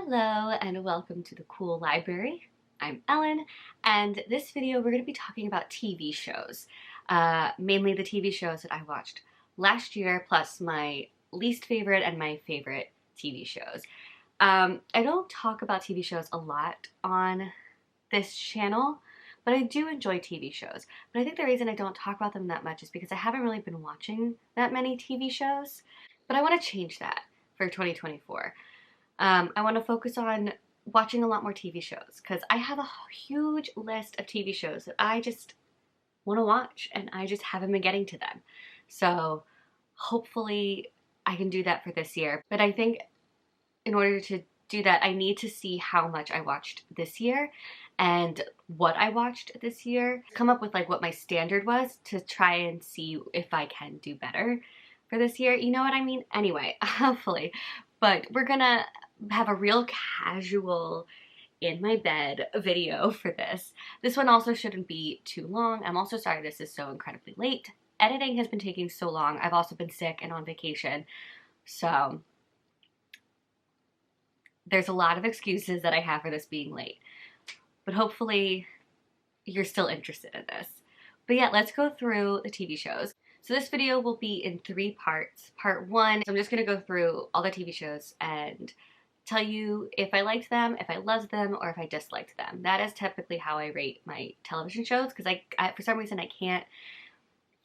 Hello and welcome to the Cool Library. I'm Ellen, and this video we're going to be talking about TV shows. Mainly the TV shows that I watched last year, plus my least favorite and my favorite TV shows. I don't talk about TV shows a lot on this channel, but I do enjoy TV shows. But I think the reason I don't talk about them that much is because I haven't really been watching that many TV shows. But I want to change that for 2024. I want to focus on watching a lot more TV shows because I have a huge list of TV shows that I just want to watch and I just haven't been getting to them. So hopefully I can do that for this year. But I think in order to do that, I need to see how much I watched this year and what I watched this year. Come up with like what my standard was to try and see if I can do better for this year. You know what I mean? Anyway, hopefully. But we're gonna have a real casual in my bed video for this. This one also shouldn't be too long. I'm also sorry this is so incredibly late. Editing has been taking so long. I've also been sick and on vacation. So there's a lot of excuses that I have for this being late. But hopefully you're still interested in this. But yeah, let's go through the TV shows. So this video will be in 3 parts. Part 1, so I'm just going to go through all the TV shows and tell you if I liked them, if I loved them, or if I disliked them. That is typically how I rate my television shows because I for some reason I can't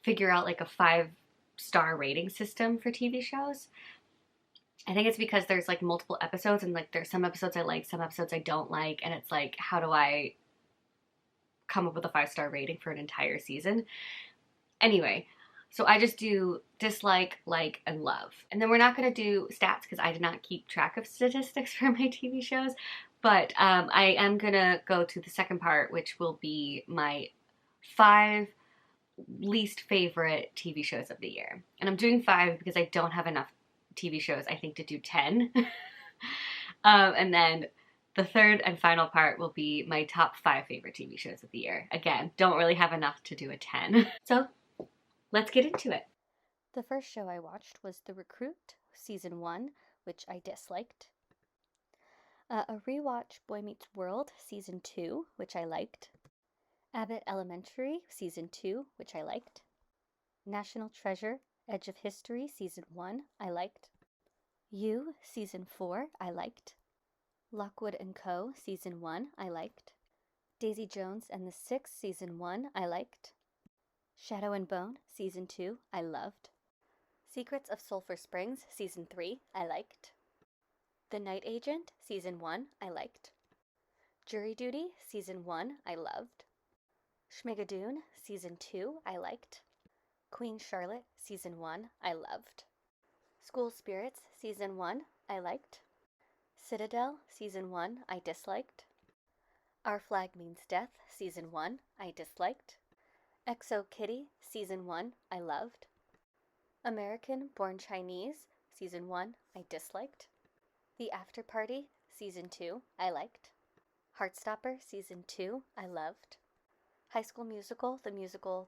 figure out like a 5-star rating system for TV shows. I think it's because there's like multiple episodes and like there's some episodes I like, some episodes I don't like, and it's like how do I come up with a 5-star rating for an entire season? Anyway, so I just do dislike, like, and love. And then we're not going to do stats because I did not keep track of statistics for my TV shows. But I am going to go to the second part, which will be my 5 least favorite TV shows of the year. And I'm doing 5 because I don't have enough TV shows, I think, to do 10. And then the third and final part will be my top 5 favorite TV shows of the year. Again, don't really have enough to do a 10. So let's get into it. The first show I watched was The Recruit, Season 1, which I disliked. A rewatch Boy Meets World, Season 2, which I liked. Abbott Elementary, Season 2, which I liked. National Treasure, Edge of History, Season 1, I liked. You, Season 4, I liked. Lockwood & Co., Season 1, I liked. Daisy Jones and the Six, Season 1, I liked. Shadow and Bone, Season 2, I loved. Secrets of Sulphur Springs, Season 3, I liked. The Night Agent, Season 1, I liked. Jury Duty, Season 1, I loved. Schmigadoon, Season 2, I liked. Queen Charlotte, Season 1, I loved. School Spirits, Season 1, I liked. Citadel, Season 1, I disliked. Our Flag Means Death, Season 1, I disliked. Exo Kitty, Season 1, I loved. American Born Chinese, Season 1, I disliked. The After Party, Season 2, I liked. Heartstopper, Season 2, I loved. High School Musical,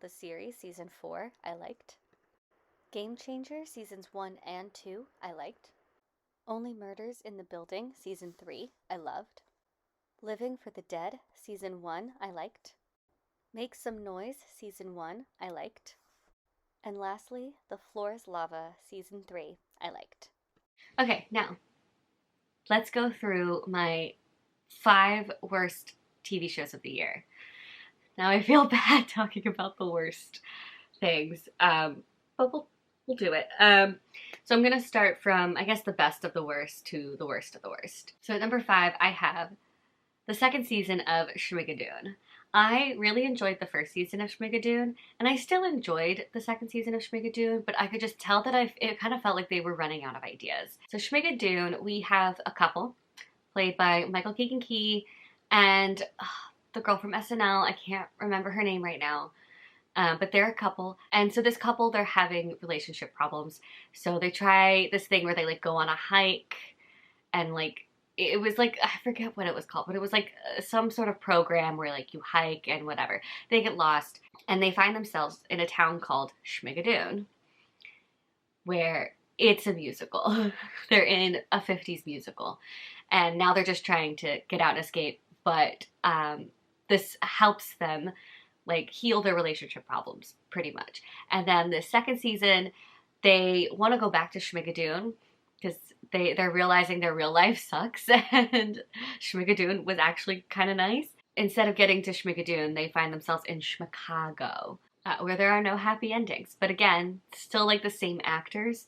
the series, Season 4, I liked. Game Changer, Seasons 1 and 2, I liked. Only Murders in the Building, Season 3, I loved. Living for the Dead, Season 1, I liked. Make Some Noise, Season 1, I liked. And lastly, The Floor is Lava, Season 3, I liked. Okay, now, let's go through my 5 worst TV shows of the year. Now I feel bad talking about the worst things, but we'll do it. So I'm going to start from, I guess, the best of the worst to the worst of the worst. So at number 5, I have the 2nd season of Schmigadoon. I really enjoyed the 1st season of Schmigadoon, and I still enjoyed the 2nd season of Schmigadoon, but I could just tell that it kind of felt like they were running out of ideas. So Schmigadoon, we have a couple played by Michael Keegan-Key and the girl from SNL. I can't remember her name right now, but they're a couple. And so this couple, they're having relationship problems. So they try this thing where they like go on a hike and like, it was like, I forget what it was called, but it was like some sort of program where like you hike and whatever. They get lost and they find themselves in a town called Schmigadoon, where it's a musical. They're in a 50s musical. And now they're just trying to get out and escape. But this helps them like heal their relationship problems pretty much. And then the second season, they want to go back to Schmigadoon because they're realizing their real life sucks and Schmigadoon was actually kind of nice. Instead of getting to Schmigadoon, they find themselves in Chicago, where there are no happy endings. But again, still like the same actors,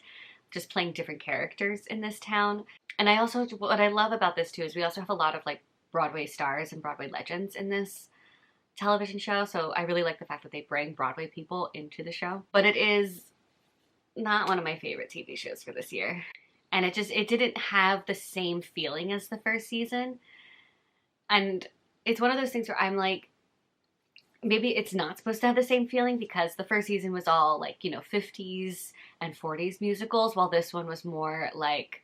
just playing different characters in this town. And I also, what I love about this too is we also have a lot of like Broadway stars and Broadway legends in this television show. So I really like the fact that they bring Broadway people into the show. But it is not one of my favorite TV shows for this year. And it didn't have the same feeling as the first season. And it's one of those things where I'm like, maybe it's not supposed to have the same feeling because the first season was all like, 50s and 40s musicals, while this one was more like,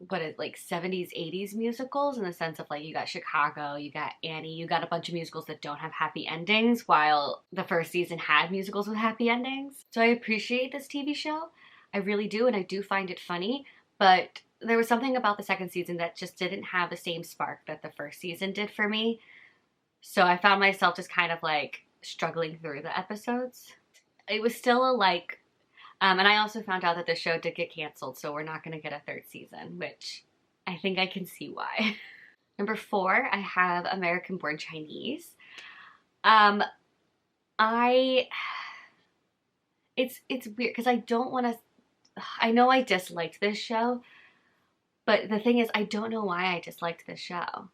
like 70s, 80s musicals in the sense of like you got Chicago, you got Annie, you got a bunch of musicals that don't have happy endings, while the first season had musicals with happy endings. So I appreciate this TV show. I really do, and I do find it funny, but there was something about the second season that just didn't have the same spark that the first season did for me. So I found myself just kind of like struggling through the episodes. It was still a like, and I also found out that the show did get canceled, so we're not going to get a third season, which I think I can see why. Number 4, I have American Born Chinese. It's weird because I don't want to, I know I disliked this show, but the thing is I don't know why I disliked this show.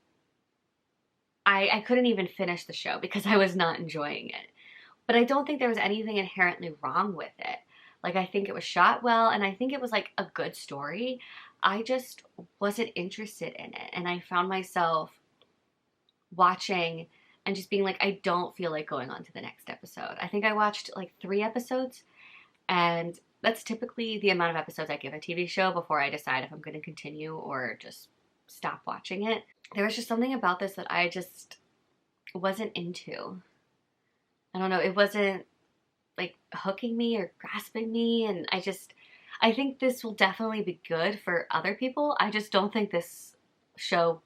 I couldn't even finish the show because I was not enjoying it. But I don't think there was anything inherently wrong with it. Like, I think it was shot well, and I think it was like a good story. I just wasn't interested in it. And I found myself watching and just being like, I don't feel like going on to the next episode. I think I watched like 3 episodes, and that's typically the amount of episodes I give a TV show before I decide if I'm going to continue or just stop watching it. There was just something about this that I just wasn't into. I don't know, it wasn't like hooking me or grasping me, and I think this will definitely be good for other people. I just don't think this show,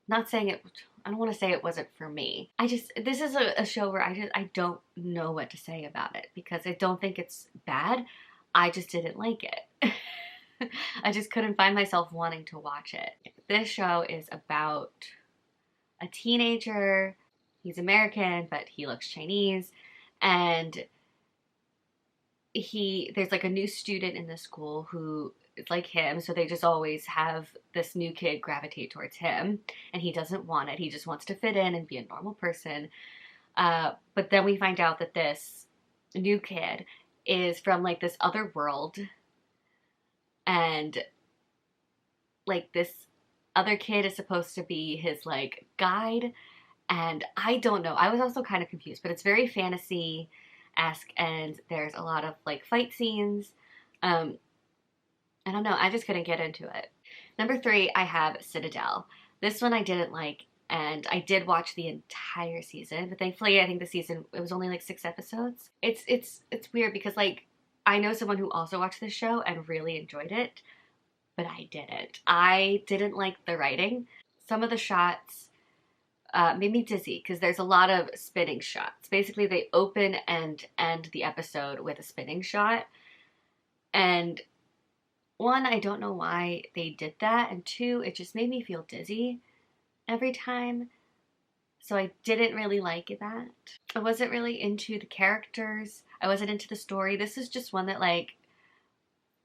not saying it, I don't want to say it wasn't for me. This is a show where I don't know what to say about it because I don't think it's bad. I just didn't like it. I just couldn't find myself wanting to watch it. This show is about a teenager. He's American, but he looks Chinese. And there's like a new student in the school who is like him. So they just always have this new kid gravitate towards him. And he doesn't want it. He just wants to fit in and be a normal person. But then we find out that this new kid is from like this other world. And like this other kid is supposed to be his like guide, and I don't know. I was also kind of confused, but it's very fantasy-esque, and there's a lot of like fight scenes. I don't know. I just couldn't get into it. Number 3, I have Citadel. This one I didn't like, and I did watch the entire season, but thankfully I think the season, it was only like 6 episodes. It's weird because like I know someone who also watched this show and really enjoyed it, but I didn't. I didn't like the writing. Some of the shots made me dizzy because there's a lot of spinning shots. Basically, they open and end the episode with a spinning shot. And 1, I don't know why they did that. And 2, it just made me feel dizzy every time. So I didn't really like that. I wasn't really into the characters. I wasn't into the story. This is just one that like,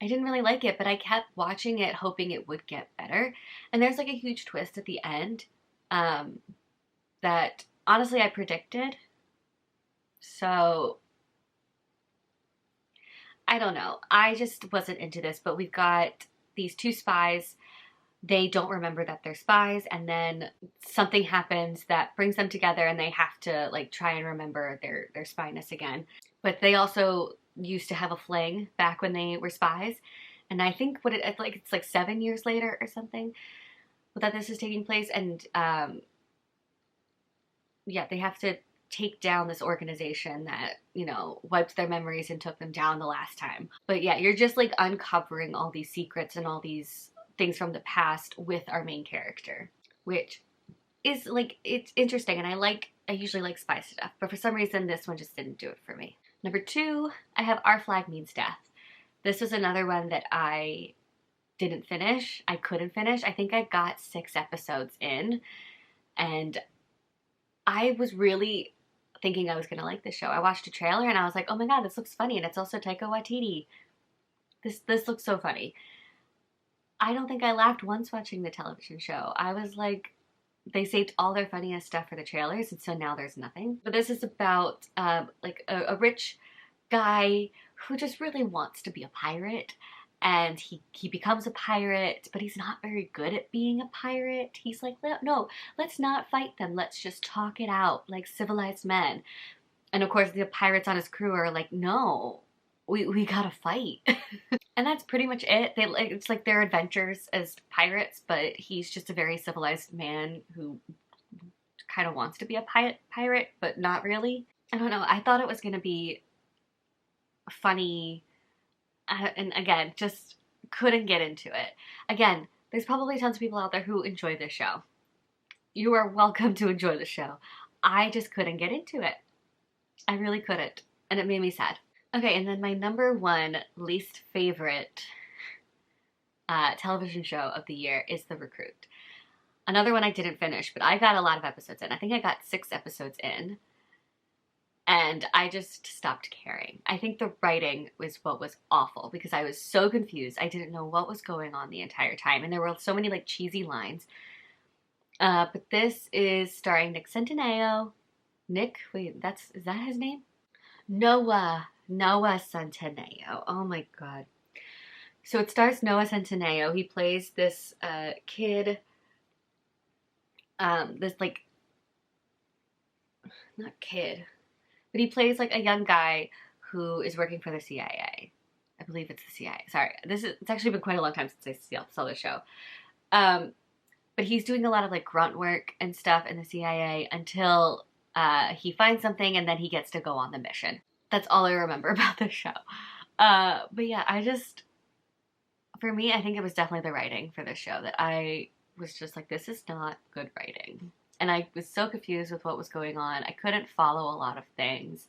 I didn't really like it, but I kept watching it hoping it would get better. And there's like a huge twist at the end that honestly I predicted. So I don't know. I just wasn't into this, but we've got these 2 spies. They don't remember that they're spies, and then something happens that brings them together and they have to like try and remember their spyness again. But they also used to have a fling back when they were spies, and I think it's like 7 years later or something that this is taking place, and yeah, they have to take down this organization that, you know, wiped their memories and took them down the last time. But yeah, you're just like uncovering all these secrets and all these things from the past with our main character, which is like, it's interesting. And I usually like spy stuff, but for some reason this one just didn't do it for me. Number 2, I have Our Flag Means Death. This was another one that I didn't finish. I couldn't finish. I think I got 6 episodes in, and I was really thinking I was gonna like this show. I watched a trailer and I was like, oh my god, this looks funny, and it's also Taika Waititi. This looks so funny. I don't think I laughed once watching the television show. I was like, they saved all their funniest stuff for the trailers, and so now there's nothing. But this is about like a rich guy who just really wants to be a pirate, and he becomes a pirate, but he's not very good at being a pirate. He's like, no, let's not fight them. Let's just talk it out like civilized men. And of course, the pirates on his crew are like, no, we gotta fight. And that's pretty much it. It's like their adventures as pirates, but he's just a very civilized man who kind of wants to be a pirate, but not really. I don't know. I thought it was gonna be funny, and again, just couldn't get into it. Again, there's probably tons of people out there who enjoy this show. You are welcome to enjoy the show. I just couldn't get into it. I really couldn't, and it made me sad. Okay, and then my number 1 least favorite television show of the year is The Recruit. Another one I didn't finish, but I got a lot of episodes in. I think I got 6 episodes in, and I just stopped caring. I think the writing was what was awful, because I was so confused. I didn't know what was going on the entire time, and there were so many like cheesy lines. But this is starring Nick Centineo. Is that his name? Noah Centineo. Oh my god. So it stars Noah Centineo. He plays this kid, this like, not kid, but he plays like a young guy who is working for the CIA. I believe it's the CIA. Sorry, it's actually been quite a long time since I saw the show. But he's doing a lot of like grunt work and stuff in the CIA until he finds something, and then he gets to go on the mission. That's all I remember about the show. But yeah, for me, I think it was definitely the writing for this show that I was just like, this is not good writing. And I was so confused with what was going on. I couldn't follow a lot of things.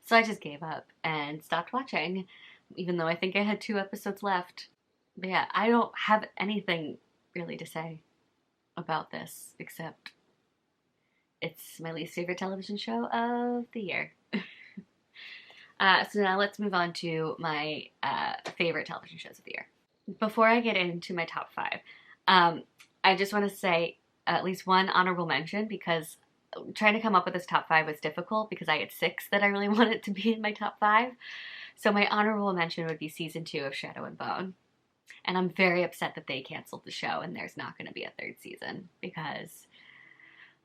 So I just gave up and stopped watching, even though I think I had 2 episodes left. But yeah, I don't have anything really to say about this, except it's my least favorite television show of the year. So now let's move on to my favorite television shows of the year. Before I get into my top 5, I just want to say at least one honorable mention, because trying to come up with this top 5 was difficult because I had 6 that I really wanted to be in my top 5. So my honorable mention would be season 2 of Shadow and Bone. And I'm very upset that they canceled the show and there's not going to be a 3rd season, because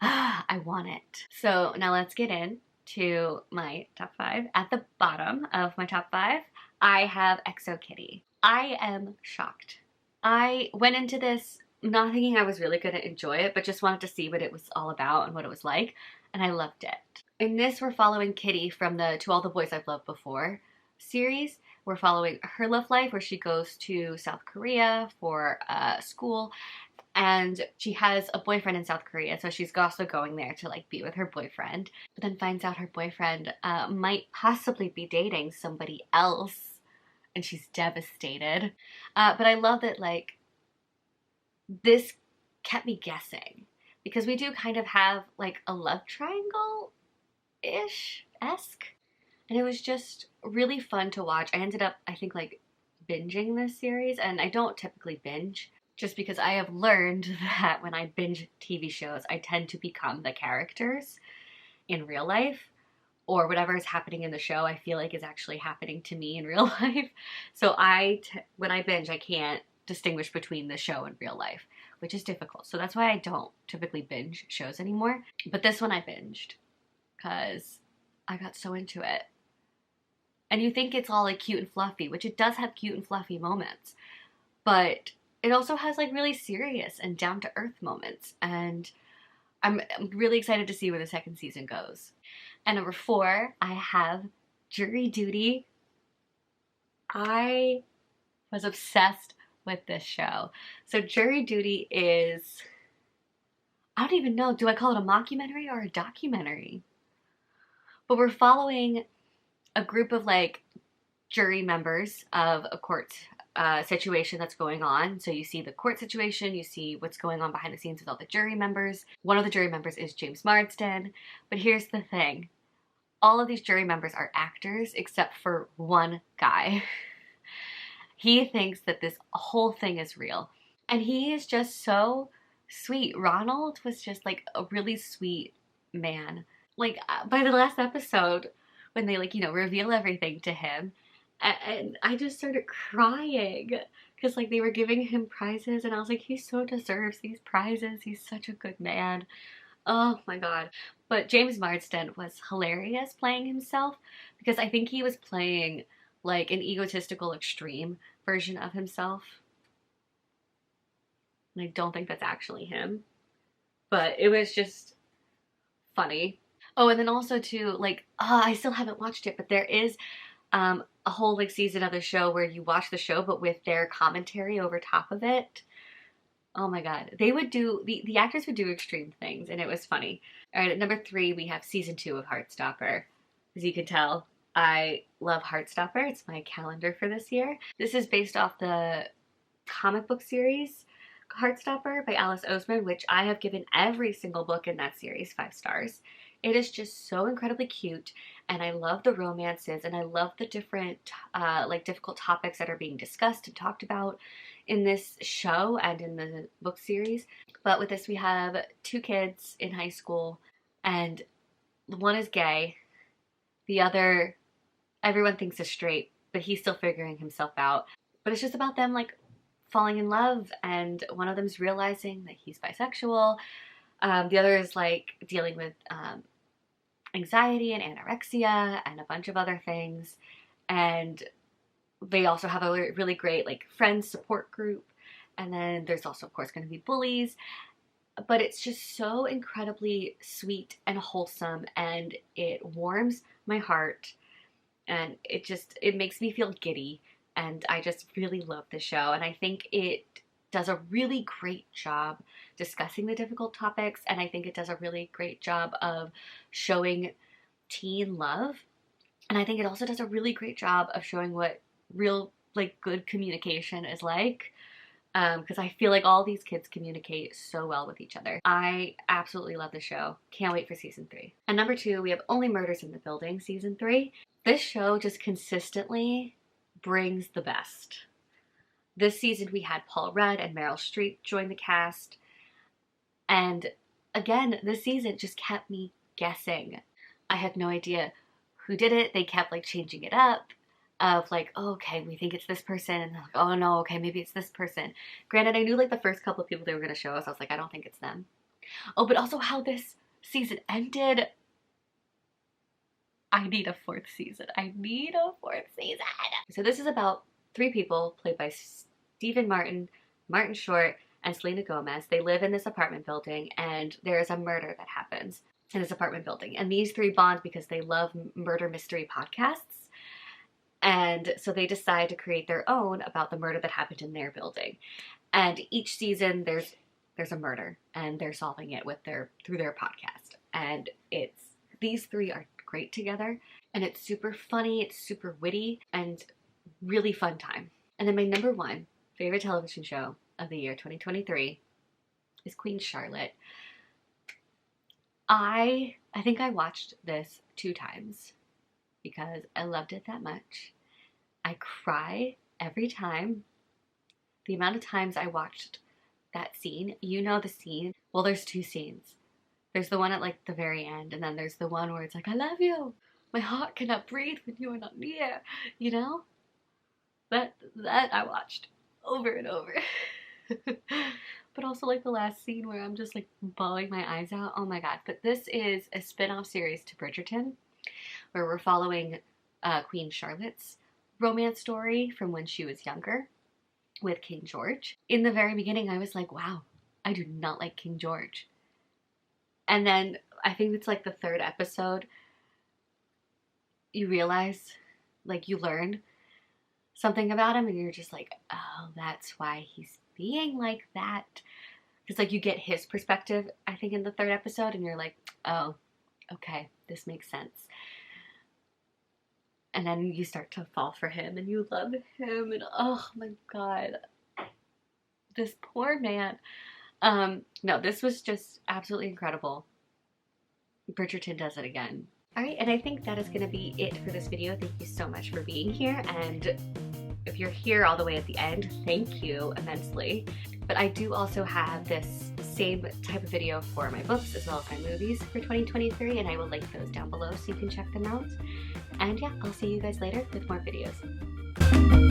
I want it. So now let's get into my top 5. At the bottom of my top 5, I have Exo Kitty. I am shocked. I went into this not thinking I was really going to enjoy it, but just wanted to see what it was all about and what it was like, and I loved it. In this, we're following Kitty from the To All the Boys I've Loved Before series. We're following her love life, where she goes to South Korea for school, and she has a boyfriend in South Korea, so she's also going there to like be with her boyfriend, but then finds out her boyfriend might possibly be dating somebody else, and she's devastated. But I love that, like, this kept me guessing, because we do kind of have like a love triangle-ish-esque, and it was just really fun to watch. I ended up, I think, like binging this series, and I don't typically binge, just because I have learned that when I binge TV shows, I tend to become the characters in real life, or whatever is happening in the show I feel like is actually happening to me in real life. So when I binge, I can't distinguish between the show and real life, which is difficult. So that's why I don't typically binge shows anymore. But this one I binged because I got so into it. And you think it's all like cute and fluffy, which it does have cute and fluffy moments, but it also has like really serious and down-to-earth moments. And I'm really excited to see where the second season goes. And number 4, I have Jury Duty. I was obsessed with this show. So Jury Duty is, I don't even know, do I call it a mockumentary or a documentary? But we're following a group of like jury members of a court situation that's going on. So you see the court situation, you see what's going on behind the scenes with all the jury members. One of the jury members is James Marsden. But here's the thing. All of these jury members are actors except for one guy. He thinks that this whole thing is real. And he is just so sweet. Ronald was just like a really sweet man. Like by the last episode, when they like, reveal everything to him, and I just started crying because like they were giving him prizes and I was like, he so deserves these prizes. He's such a good man. Oh my God. But James Marsden was hilarious playing himself because I think he was playing like an egotistical extreme version of himself. And I don't think that's actually him. But it was just funny. Oh, and then also too, like, I still haven't watched it, but there is a whole like season of the show where you watch the show but with their commentary over top of it. Oh my God. They would do, the actors would do extreme things and it was funny. All right, at number 3, we have season 2 of Heartstopper. As you can tell, I love Heartstopper. It's my calendar for this year. This is based off the comic book series Heartstopper by Alice Oseman, which I have given every single book in that series 5 stars. It is just so incredibly cute, and I love the romances, and I love the different, like, difficult topics that are being discussed and talked about in this show and in the book series. But with this, we have 2 kids in high school, and one is gay, the other, everyone thinks is straight, but he's still figuring himself out. But it's just about them, like, falling in love, and one of them's realizing that he's bisexual. The other is, like, dealing with anxiety and anorexia and a bunch of other things. And they also have a really great like friends support group. And then there's also, of course, going to be bullies. But it's just so incredibly sweet and wholesome, and it warms my heart. And it makes me feel giddy. And I just really love the show. And I think it does a really great job discussing the difficult topics, and I think it does a really great job of showing teen love. And I think it also does a really great job of showing what real like good communication is like, because I feel like all these kids communicate so well with each other. I absolutely love the show. Can't wait for season 3. And number 2, we have Only Murders in the Building season 3. This show just consistently brings the best. This season we had Paul Rudd and Meryl Streep join the cast. And again, this season just kept me guessing. I had no idea who did it. They kept like changing it up of like, oh, okay, we think it's this person. And like, oh no, okay, maybe it's this person. Granted, I knew like the first couple of people they were going to show us. I was like, I don't think it's them. Oh, but also how this season ended. I need a 4th season. I need a 4th season. So this is about 3 people played by Stephen Martin, Martin Short, and Selena Gomez. They live in this apartment building, and there is a murder that happens in this apartment building. And these 3 bond because they love murder mystery podcasts. And so they decide to create their own about the murder that happened in their building. And each season there's a murder, and they're solving it through their podcast. And these 3 are great together, and it's super funny, it's super witty, and really fun time. And then my number 1 favorite television show of the year 2023 is Queen Charlotte. I think I watched this 2 times because I loved it that much. I cry every time. The amount of times I watched that scene, you know the scene. Well, there's 2 scenes. There's the one at like the very end, and then there's the one where it's like, I love you. My heart cannot breathe when you are not near. You know? That I watched over and over. But also like the last scene where I'm just like bawling my eyes out. Oh my God. But this is a spin-off series to Bridgerton, where we're following Queen Charlotte's romance story from when she was younger with King George. In the very beginning, I was like, wow, I do not like King George. And then I think it's like the third episode, you realize, like you learn something about him and you're just like, oh, that's why he's being like that. Because like you get his perspective, I think, in the third episode, and you're like, oh, okay, this makes sense. And then you start to fall for him and you love him, and oh my god, this poor man. No, this was just absolutely incredible. Bridgerton does it again. Alright, and I think that is going to be it for this video. Thank you so much for being here, and if you're here all the way at the end, thank you immensely. But I do also have this same type of video for my books as well as my movies for 2023, and I will link those down below so you can check them out. And yeah, I'll see you guys later with more videos.